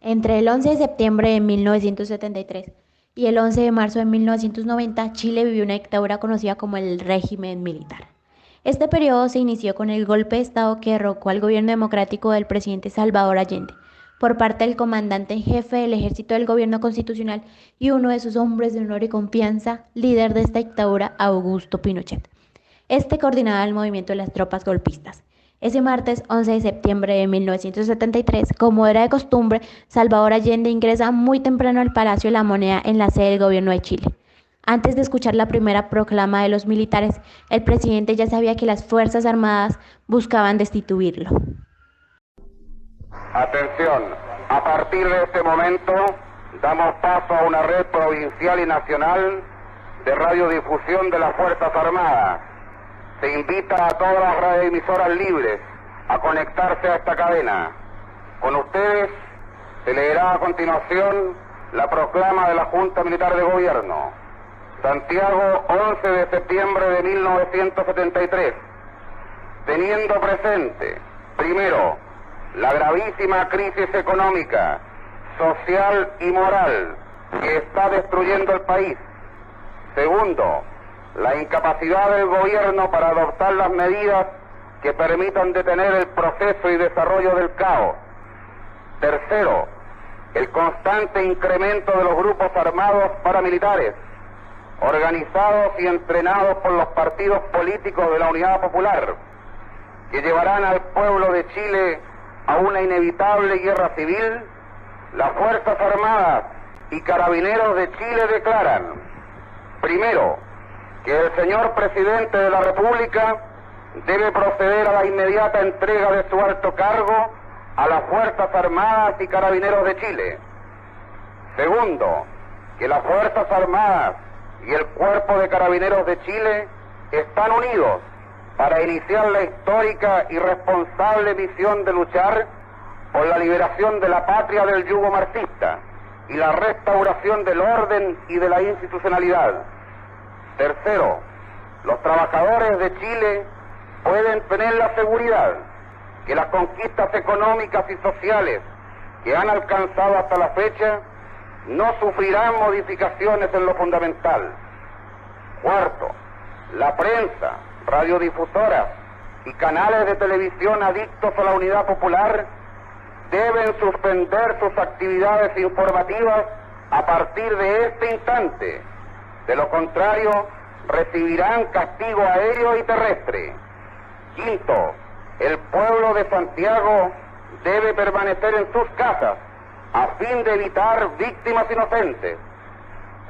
Entre el 11 de septiembre de 1973 y el 11 de marzo de 1990, Chile vivió una dictadura conocida como el régimen militar. Este periodo se inició con el golpe de Estado que derrocó al gobierno democrático del presidente Salvador Allende por parte del comandante en jefe del ejército del gobierno constitucional y uno de sus hombres de honor y confianza, líder de esta dictadura, Augusto Pinochet. Este coordinaba el movimiento de las tropas golpistas. Ese martes 11 de septiembre de 1973, como era de costumbre, Salvador Allende ingresa muy temprano al Palacio de la Moneda en la sede del gobierno de Chile. Antes de escuchar la primera proclama de los militares, el presidente ya sabía que las Fuerzas Armadas buscaban destituirlo. Atención, a partir de este momento damos paso a una red provincial y nacional de radiodifusión de las Fuerzas Armadas. Se invita a todas las radioemisoras libres a conectarse a esta cadena. Con ustedes se leerá a continuación la proclama de la Junta Militar de Gobierno. Santiago, 11 de septiembre de 1973. Teniendo presente, primero, la gravísima crisis económica, social y moral que está destruyendo el país. Segundo, la incapacidad del gobierno para adoptar las medidas que permitan detener el proceso y desarrollo del caos. Tercero, el constante incremento de los grupos armados paramilitares, organizados y entrenados por los partidos políticos de la Unidad Popular, que llevarán al pueblo de Chile a una inevitable guerra civil. Las Fuerzas Armadas y Carabineros de Chile declaran, primero, que el señor Presidente de la República debe proceder a la inmediata entrega de su alto cargo a las Fuerzas Armadas y Carabineros de Chile. Segundo, que las Fuerzas Armadas y el Cuerpo de Carabineros de Chile están unidos para iniciar la histórica y responsable misión de luchar por la liberación de la patria del yugo marxista y la restauración del orden y de la institucionalidad. Tercero, los trabajadores de Chile pueden tener la seguridad que las conquistas económicas y sociales que han alcanzado hasta la fecha no sufrirán modificaciones en lo fundamental. Cuarto, la prensa, radiodifusoras y canales de televisión adictos a la Unidad Popular deben suspender sus actividades informativas a partir de este instante. De lo contrario, recibirán castigo aéreo y terrestre. Quinto, el pueblo de Santiago debe permanecer en sus casas a fin de evitar víctimas inocentes.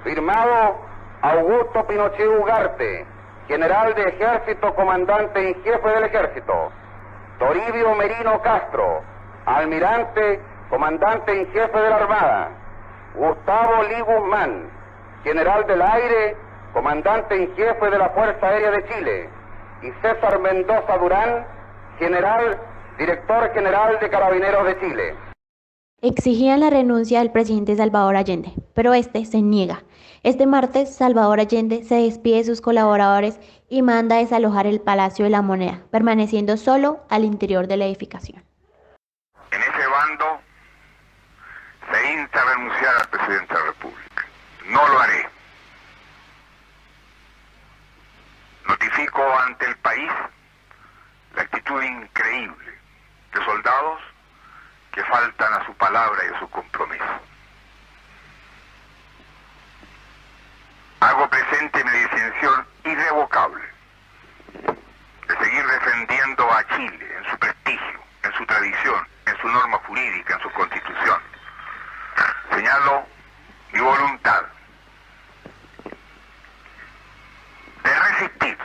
Firmado Augusto Pinochet Ugarte, General de Ejército, Comandante en Jefe del Ejército. Toribio Merino Castro, Almirante, Comandante en Jefe de la Armada. Gustavo Lee Guzmán, General del Aire, Comandante en Jefe de la Fuerza Aérea de Chile. Y César Mendoza Durán, Director General de Carabineros de Chile. Exigían la renuncia del presidente Salvador Allende, pero este se niega. Este martes, Salvador Allende se despide de sus colaboradores y manda desalojar el Palacio de la Moneda, permaneciendo solo al interior de la edificación. En ese bando se insta a renunciar al presidente de la República. No lo haré. Notifico ante el país la actitud increíble de soldados que faltan a su palabra y a su compromiso. Hago presente mi decisión irrevocable de seguir defendiendo a Chile en su prestigio, en su tradición, en su norma jurídica, en su constitución. Señalo mi voluntad de resistir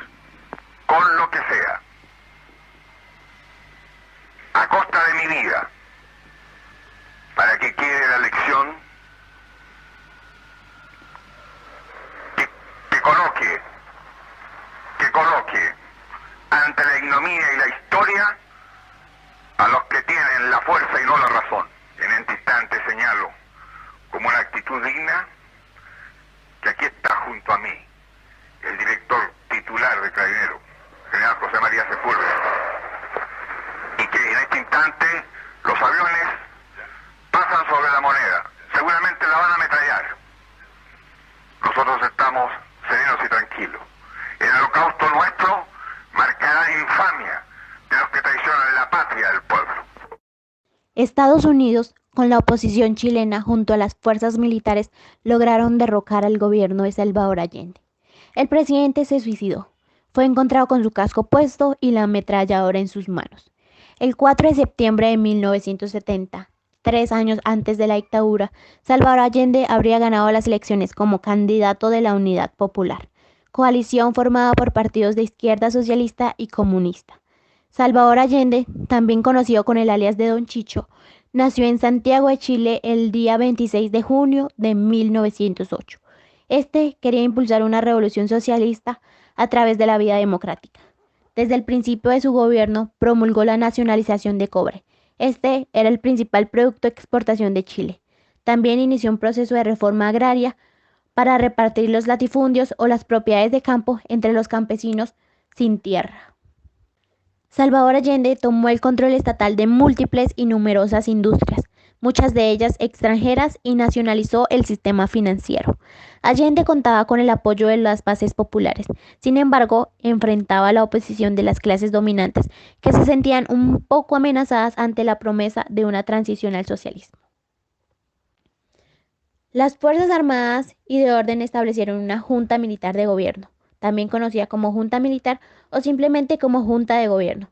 con lo que sea, a costa de mi vida, para que quede la lección que coloque ante la ignominia y la historia a los que tienen la fuerza y no la razón. En este instante señalo como una actitud digna que aquí está junto a mí el director titular de Carabineros, general José María Sepúlveda, y que en este instante los aviones pasan sobre la Estados Unidos, con la oposición chilena junto a las fuerzas militares, lograron derrocar al gobierno de Salvador Allende. El presidente se suicidó. Fue encontrado con su casco puesto y la ametralladora en sus manos. El 4 de septiembre de 1970, 3 años antes de la dictadura, Salvador Allende habría ganado las elecciones como candidato de la Unidad Popular, coalición formada por partidos de izquierda socialista y comunista. Salvador Allende, también conocido con el alias de Don Chicho, nació en Santiago de Chile el día 26 de junio de 1908. Quería impulsar una revolución socialista a través de la vía democrática. Desde el principio de su gobierno promulgó la nacionalización de cobre. Era el principal producto de exportación de Chile. También inició un proceso de reforma agraria para repartir los latifundios o las propiedades de campo entre los campesinos sin tierra. Salvador Allende tomó el control estatal de múltiples y numerosas industrias, muchas de ellas extranjeras, y nacionalizó el sistema financiero. Allende contaba con el apoyo de las bases populares. Sin embargo, enfrentaba la oposición de las clases dominantes, que se sentían un poco amenazadas ante la promesa de una transición al socialismo. Las Fuerzas Armadas y de Orden establecieron una Junta Militar de Gobierno, también conocida como Junta Militar o simplemente como Junta de Gobierno.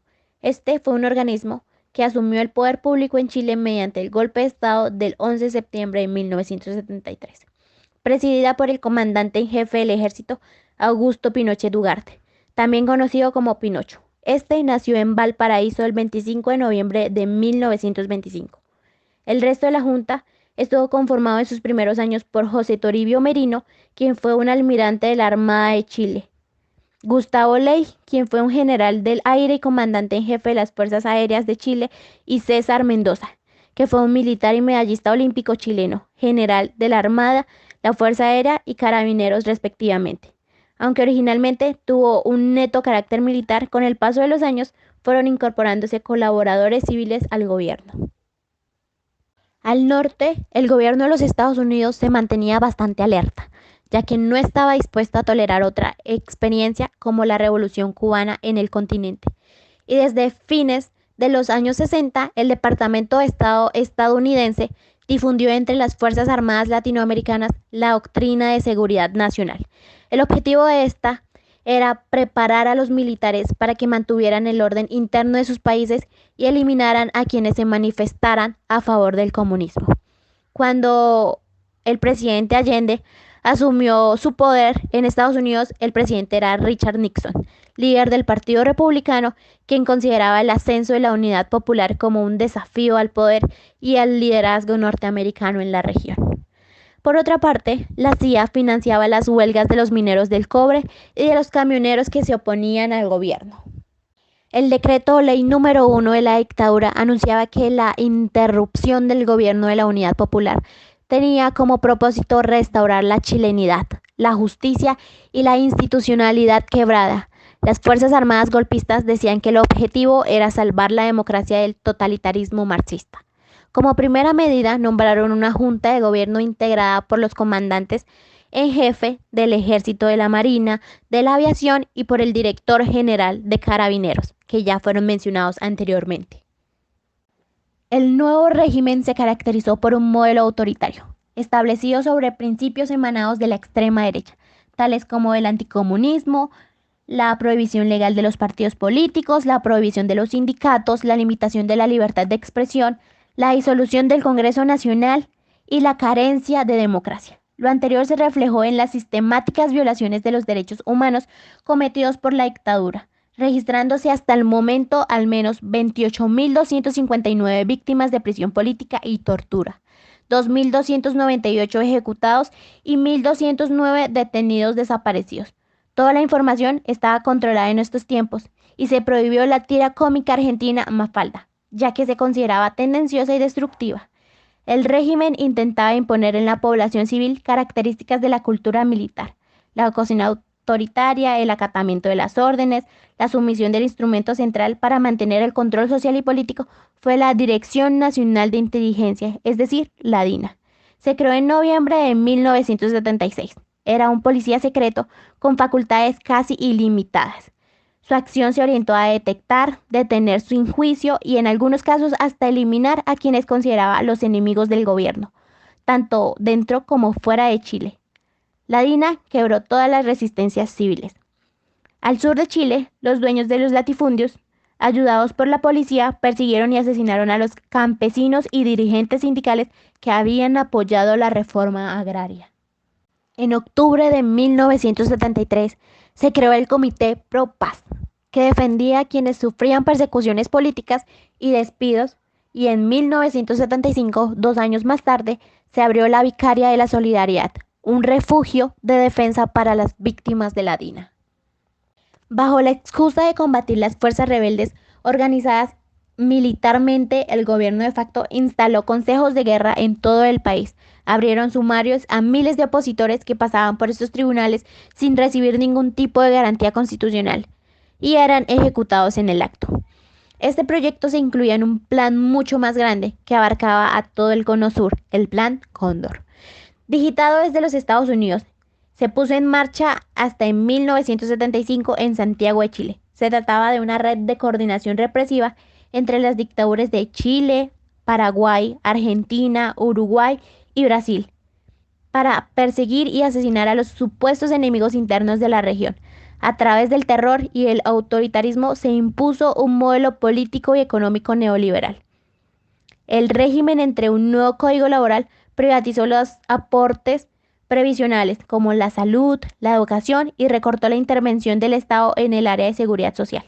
Fue un organismo que asumió el poder público en Chile mediante el golpe de Estado del 11 de septiembre de 1973, presidida por el comandante en jefe del ejército, Augusto Pinochet Ugarte, también conocido como Pinocho. Nació en Valparaíso el 25 de noviembre de 1925. El resto de la Junta estuvo conformado en sus primeros años por José Toribio Merino, quien fue un almirante de la Armada de Chile, Gustavo Ley, quien fue un general del aire y comandante en jefe de las Fuerzas Aéreas de Chile, y César Mendoza, que fue un militar y medallista olímpico chileno, general de la Armada, la Fuerza Aérea y Carabineros respectivamente. Aunque originalmente tuvo un neto carácter militar, con el paso de los años fueron incorporándose colaboradores civiles al gobierno. Al norte, el gobierno de los Estados Unidos se mantenía bastante alerta, ya que no estaba dispuesto a tolerar otra experiencia como la Revolución Cubana en el continente. Y desde fines de los años 60, el Departamento de Estado estadounidense difundió entre las Fuerzas Armadas latinoamericanas la Doctrina de Seguridad Nacional. El objetivo de esta era preparar a los militares para que mantuvieran el orden interno de sus países y eliminaran a quienes se manifestaran a favor del comunismo. Cuando el presidente Allende asumió su poder en Estados Unidos, el presidente era Richard Nixon, líder del Partido Republicano, quien consideraba el ascenso de la Unidad Popular como un desafío al poder y al liderazgo norteamericano en la región. Por otra parte, la CIA financiaba las huelgas de los mineros del cobre y de los camioneros que se oponían al gobierno. El decreto ley número 1 de la dictadura anunciaba que la interrupción del gobierno de la Unidad Popular tenía como propósito restaurar la chilenidad, la justicia y la institucionalidad quebrada. Las Fuerzas Armadas golpistas decían que el objetivo era salvar la democracia del totalitarismo marxista. Como primera medida, nombraron una junta de gobierno integrada por los comandantes en jefe del Ejército, de la Marina, de la Aviación y por el Director General de Carabineros, que ya fueron mencionados anteriormente. El nuevo régimen se caracterizó por un modelo autoritario, establecido sobre principios emanados de la extrema derecha, tales como el anticomunismo, la prohibición legal de los partidos políticos, la prohibición de los sindicatos, la limitación de la libertad de expresión, la disolución del Congreso Nacional y la carencia de democracia. Lo anterior se reflejó en las sistemáticas violaciones de los derechos humanos cometidos por la dictadura, registrándose hasta el momento al menos 28.259 víctimas de prisión política y tortura, 2.298 ejecutados y 1.209 detenidos desaparecidos. Toda la información estaba controlada en estos tiempos y se prohibió la tira cómica argentina Mafalda, ya que se consideraba tendenciosa y destructiva. El régimen intentaba imponer en la población civil características de la cultura militar, la cocina autoritaria, el acatamiento de las órdenes, la sumisión del instrumento central para mantener el control social y político fue la Dirección Nacional de Inteligencia, es decir, la DINA. Se creó en noviembre de 1976. Era un policía secreto con facultades casi ilimitadas. Su acción se orientó a detectar, detener sin juicio y en algunos casos hasta eliminar a quienes consideraba los enemigos del gobierno, tanto dentro como fuera de Chile. La DINA quebró todas las resistencias civiles. Al sur de Chile, los dueños de los latifundios, ayudados por la policía, persiguieron y asesinaron a los campesinos y dirigentes sindicales que habían apoyado la reforma agraria. En octubre de 1973 se creó el Comité Pro Paz, que defendía a quienes sufrían persecuciones políticas y despidos, y en 1975, 2 años más tarde, se abrió la Vicaria de la Solidaridad, un refugio de defensa para las víctimas de la DINA. Bajo la excusa de combatir las fuerzas rebeldes organizadas militarmente, el gobierno de facto instaló consejos de guerra en todo el país. Abrieron sumarios a miles de opositores que pasaban por estos tribunales sin recibir ningún tipo de garantía constitucional y eran ejecutados en el acto. Este proyecto se incluía en un plan mucho más grande que abarcaba a todo el Cono Sur, el Plan Cóndor. Digitado desde los Estados Unidos, se puso en marcha hasta en 1975 en Santiago de Chile. Se trataba de una red de coordinación represiva entre las dictaduras de Chile, Paraguay, Argentina, Uruguay y Brasil, para perseguir y asesinar a los supuestos enemigos internos de la región. A través del terror y el autoritarismo se impuso un modelo político y económico neoliberal. El régimen, entre un nuevo código laboral, privatizó los aportes previsionales como la salud, la educación y recortó la intervención del Estado en el área de seguridad social.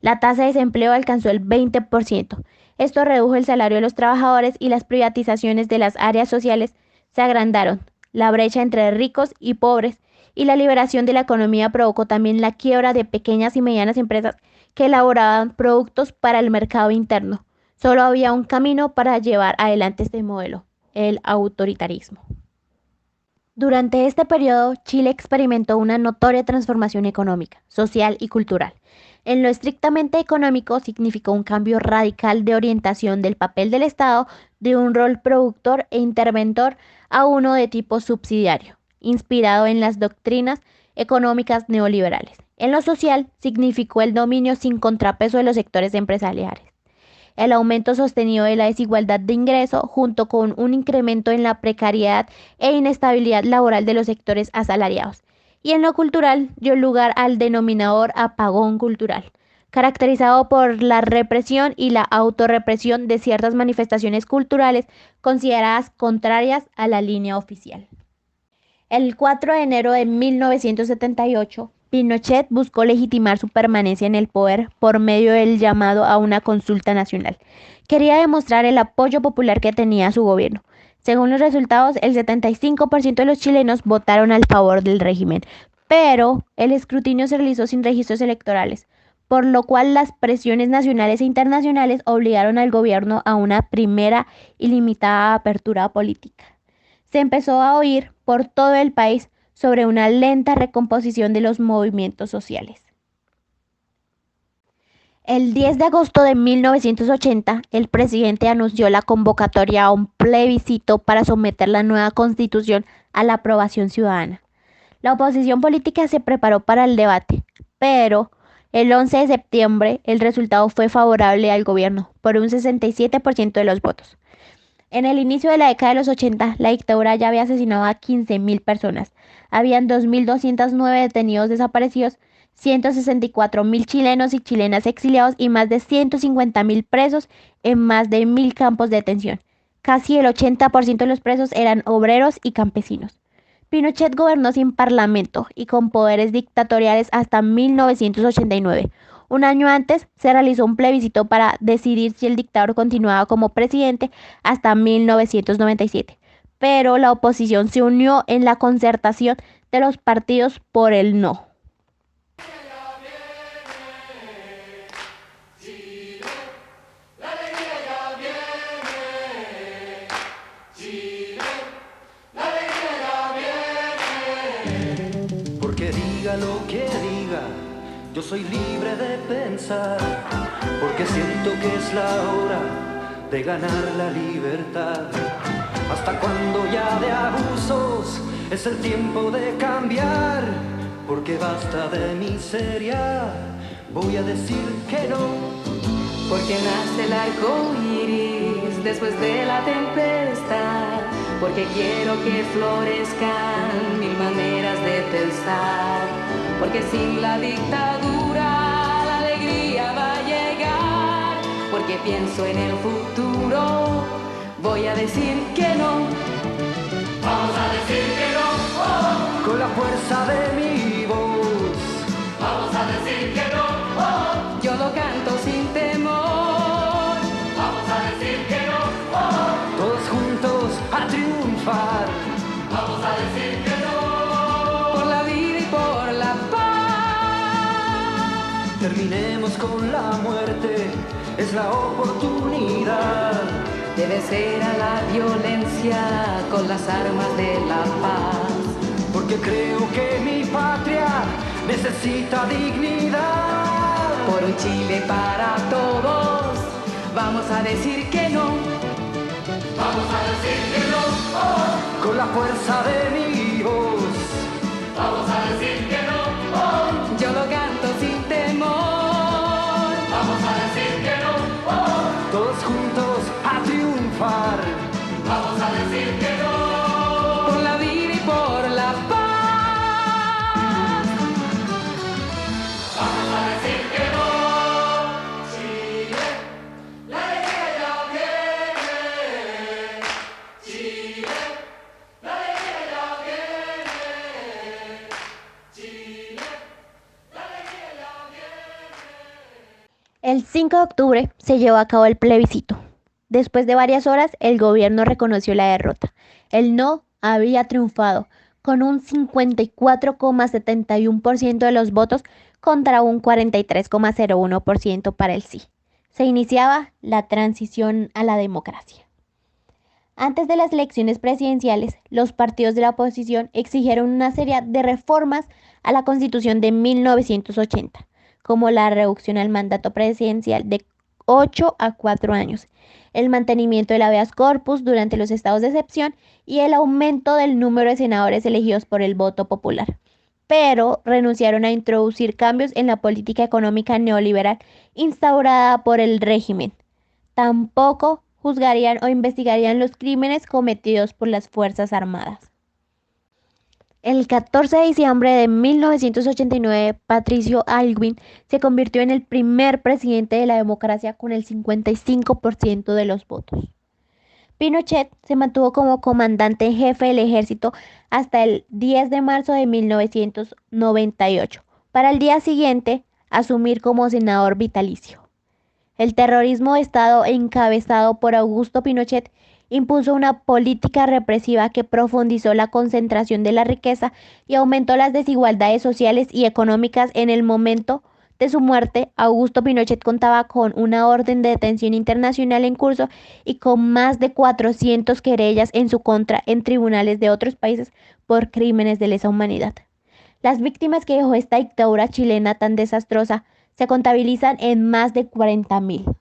La tasa de desempleo alcanzó el 20%. Esto redujo el salario de los trabajadores y las privatizaciones de las áreas sociales se agrandaron. La brecha entre ricos y pobres y la liberación de la economía provocó también la quiebra de pequeñas y medianas empresas que elaboraban productos para el mercado interno. Solo había un camino para llevar adelante este modelo: el autoritarismo. Durante este periodo, Chile experimentó una notoria transformación económica, social y cultural. En lo estrictamente económico, significó un cambio radical de orientación del papel del Estado de un rol productor e interventor a uno de tipo subsidiario, inspirado en las doctrinas económicas neoliberales. En lo social, significó el dominio sin contrapeso de los sectores empresariales, el aumento sostenido de la desigualdad de ingreso, junto con un incremento en la precariedad e inestabilidad laboral de los sectores asalariados. Y en lo cultural dio lugar al denominador apagón cultural, caracterizado por la represión y la autorrepresión de ciertas manifestaciones culturales consideradas contrarias a la línea oficial. El 4 de enero de 1978, Pinochet buscó legitimar su permanencia en el poder por medio del llamado a una consulta nacional. Quería demostrar el apoyo popular que tenía su gobierno. Según los resultados, el 75% de los chilenos votaron al favor del régimen, pero el escrutinio se realizó sin registros electorales, por lo cual las presiones nacionales e internacionales obligaron al gobierno a una primera y limitada apertura política. Se empezó a oír por todo el país sobre una lenta recomposición de los movimientos sociales. El 10 de agosto de 1980, el presidente anunció la convocatoria a un plebiscito para someter la nueva constitución a la aprobación ciudadana. La oposición política se preparó para el debate, pero el 11 de septiembre el resultado fue favorable al gobierno por un 67% de los votos. En el inicio de la década de los 80, la dictadura ya había asesinado a 15.000 personas. Habían 2.209 detenidos desaparecidos, 164.000 chilenos y chilenas exiliados y más de 150.000 presos en más de 1.000 campos de detención. Casi el 80% de los presos eran obreros y campesinos. Pinochet gobernó sin parlamento y con poderes dictatoriales hasta 1989. Un año antes se realizó un plebiscito para decidir si el dictador continuaba como presidente hasta 1997. Pero la oposición se unió en la concertación de los partidos por el no. Porque diga lo que diga, yo soy libre de pensar, porque siento que es la hora de ganar la libertad. Hasta cuando ya de abusos es el tiempo de cambiar, porque basta de miseria, voy a decir que no. Porque nace el arco iris después de la tempestad. Porque quiero que florezcan mil maneras de pensar. Porque sin la dictadura la alegría va a llegar. Porque pienso en el futuro, voy a decir que no. Vamos a decir que no. Oh. Con la fuerza de mi voz. Vamos a decir que no. Oh. Yo lo canto sin temor. Vamos a decir que no. Oh. Todos juntos a triunfar. Vamos a decir que no. Por la vida y por la paz. Terminemos con la muerte, es la oportunidad. Debe ser a la violencia con las armas de la paz. Porque creo que mi patria necesita dignidad. Por un Chile para todos, vamos a decir que no. Vamos a decir que no. Oh. Con la fuerza de mi voz. Vamos a decir que no. Oh. Yo lo canto sin temor. Vamos a decir que no. Oh. Todos juntos a triunfar. Vamos a decir que no. Por la vida y por la paz. Vamos a decir que no. Chile, la alegría ya viene. Chile, la alegría ya viene. Chile, la alegría ya viene. El 5 de octubre se llevó a cabo el plebiscito. Después de varias horas, el gobierno reconoció la derrota. El no había triunfado, con un 54,71% de los votos contra un 43,01% para el sí. Se iniciaba la transición a la democracia. Antes de las elecciones presidenciales, los partidos de la oposición exigieron una serie de reformas a la Constitución de 1980, como la reducción al mandato presidencial de 8 a 4 años, el mantenimiento del habeas corpus durante los estados de excepción y el aumento del número de senadores elegidos por el voto popular. Pero renunciaron a introducir cambios en la política económica neoliberal instaurada por el régimen. Tampoco juzgarían o investigarían los crímenes cometidos por las Fuerzas Armadas. El 14 de diciembre de 1989, Patricio Aylwin se convirtió en el primer presidente de la democracia con el 55% de los votos. Pinochet se mantuvo como comandante en jefe del ejército hasta el 10 de marzo de 1998, para el día siguiente asumir como senador vitalicio. El terrorismo de Estado encabezado por Augusto Pinochet impuso una política represiva que profundizó la concentración de la riqueza y aumentó las desigualdades sociales y económicas. En el momento de su muerte, Augusto Pinochet contaba con una orden de detención internacional en curso y con más de 400 querellas en su contra en tribunales de otros países por crímenes de lesa humanidad. Las víctimas que dejó esta dictadura chilena tan desastrosa se contabilizan en más de 40.000.